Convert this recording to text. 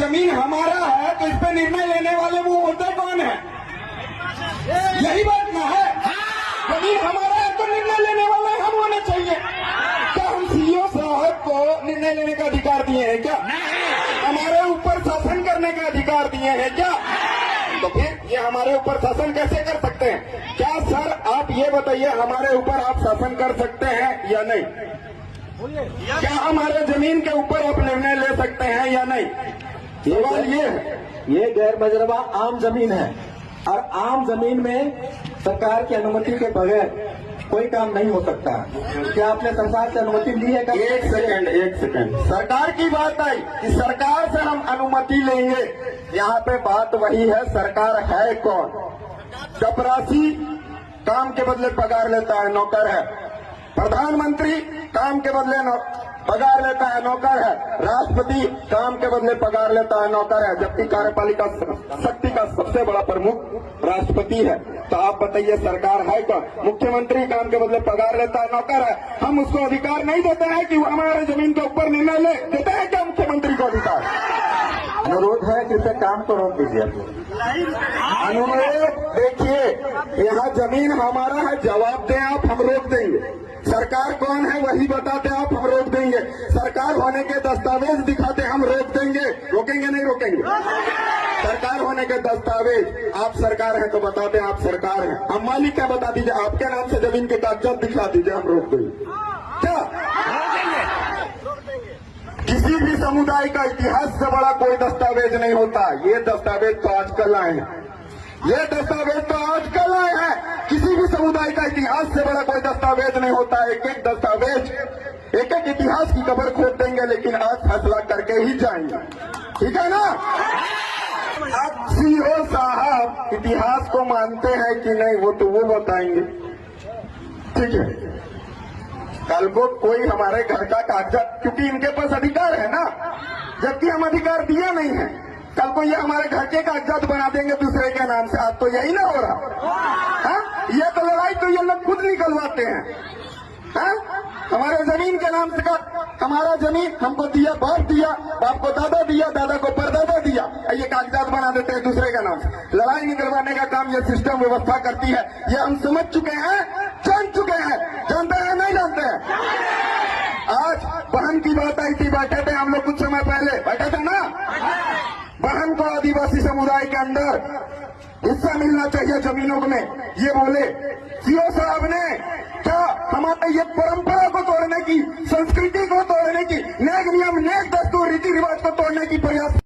जमीन हमारा है तो इस पे निर्णय लेने वाले वो होते कौन है? यही बात ना है। जमीन हमारा है तो निर्णय लेने वाले हम होने चाहिए। क्या हम सीईओ साहब को निर्णय लेने का अधिकार दिए हैं क्या? हमारे ऊपर शासन करने का अधिकार दिए हैं क्या? तो फिर ये हमारे ऊपर शासन कैसे कर सकते हैं? क्या सर आप ये बताइए, हमारे ऊपर आप शासन कर सकते हैं या नहीं? क्या हमारे जमीन के ऊपर आप निर्णय ले सकते हैं या नहीं? सवाल ये है। ये गैर मजरबा आम जमीन है और आम जमीन में सरकार की अनुमति के बगैर कोई काम नहीं हो सकता। क्या आपने सरकार से अनुमति ली है? एक सेकंड। सरकार की बात आई कि सरकार से हम अनुमति लेंगे। यहाँ पे बात वही है, सरकार है कौन? चपरासी काम के बदले पगार लेता है, नौकर है। प्रधानमंत्री काम के बदले पगार लेता है, नौकर है। राष्ट्रपति काम के बदले पगार लेता है, नौकर है। जबकि कार्यपालिका शक्ति का सबसे बड़ा प्रमुख राष्ट्रपति है। तो आप बताइए सरकार है कौन? मुख्यमंत्री काम के बदले पगार लेता है, नौकर है। हम उसको अधिकार नहीं देते हैं कि वो हमारे जमीन के ऊपर निर्णय ले? देते हैं क्या मुख्यमंत्री को अधिकार? अनुरोध है कि इसे काम को रोक दीजिए। अनुरोध देखिए, यहाँ जमीन हमारा है, जवाब दें आप, हम रोक देंगे। सरकार कौन है वही बताते आप, हम रोक देंगे। सरकार होने के दस्तावेज दिखाते, हम रोक देंगे। रोकेंगे नहीं रोकेंगे? सरकार होने के दस्तावेज, आप सरकार है तो बताते आप सरकार है। हम मालिक क्या बता दीजिए, आपके नाम से जमीन के कागजात दिखा दीजिए, हम रोक देंगे। क्या किसी भी समुदाय का इतिहास से बड़ा कोई दस्तावेज नहीं होता। ये दस्तावेज तो आजकल आए हैं, ये दस्तावेज तो आजकल आए हैं। किसी भी समुदाय का इतिहास से बड़ा कोई दस्तावेज नहीं होता। एक एक दस्तावेज, एक एक इतिहास की कब्र खोद देंगे, लेकिन आज फैसला करके ही जाएंगे। ठीक है ना? अब सीईओ साहब इतिहास को मानते हैं कि नहीं, वो तो वो बताएंगे। ठीक है, कल को कोई हमारे घर का कागजात, क्योंकि इनके पास अधिकार है ना, जबकि हम अधिकार दिया नहीं है। कल को ये हमारे घर के कागजात बना देंगे दूसरे के नाम से। आज तो यही ना हो रहा है? ये तो लड़ाई तो ये लोग खुद निकलवाते हैं। हमारे जमीन के नाम से का, हमारा जमीन हमको दिया, बाप दिया, बाप को दादा दिया, दादा को परदादा दिया, ये कागजात बना देते हैं दूसरे के नाम से। लड़ाई निकलवाने का काम ये सिस्टम व्यवस्था करती है। ये हम समझ चुके हैं, जान चुके हैं। जानते हैं नहीं जानते हैं? आज बहन की बात आई थी, बैठे थे हम लोग कुछ समय पहले, बैठे थे ना। बहन को आदिवासी समुदाय के अंदर हिस्सा मिलना चाहिए जमीनों में, ये बोले सीईओ साहब ने। क्या हमारे ये परंपरा को तोड़ने की, संस्कृति को तोड़ने की, नेक नियम, नेक दस्तूर, रीति रिवाज को तोड़ने की प्रयास